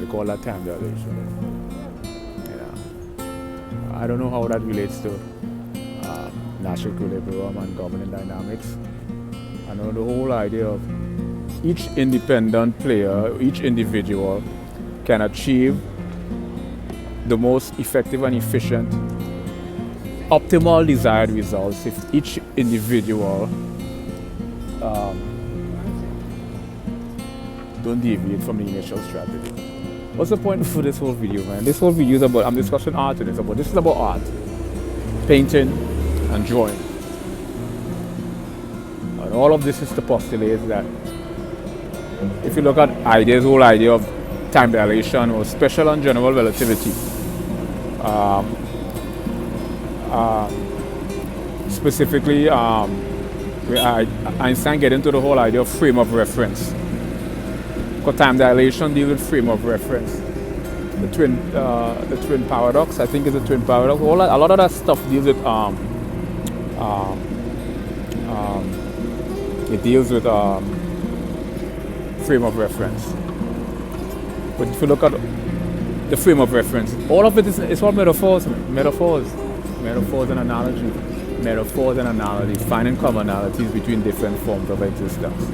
call that time dilation. I don't know how that relates to Nash equilibrium and governing dynamics. I know the whole idea of each independent player, each individual can achieve the most effective and efficient, optimal desired results if each individual don't deviate from the initial strategy. What's the point for this whole video, man? This whole video is about, I'm discussing art and this is about art, painting and drawing. And all of this is to postulate that if you look at ideas, whole idea of time dilation or special and general relativity, specifically Einstein get into the whole idea of frame of reference. Because time dilation deals with frame of reference. The twin paradox, I think is the twin paradox. A lot of that stuff deals with it deals with frame of reference. But if you look at the frame of reference, all of it is all metaphors and analogy. Metaphors and analogies, finding commonalities between different forms of existence.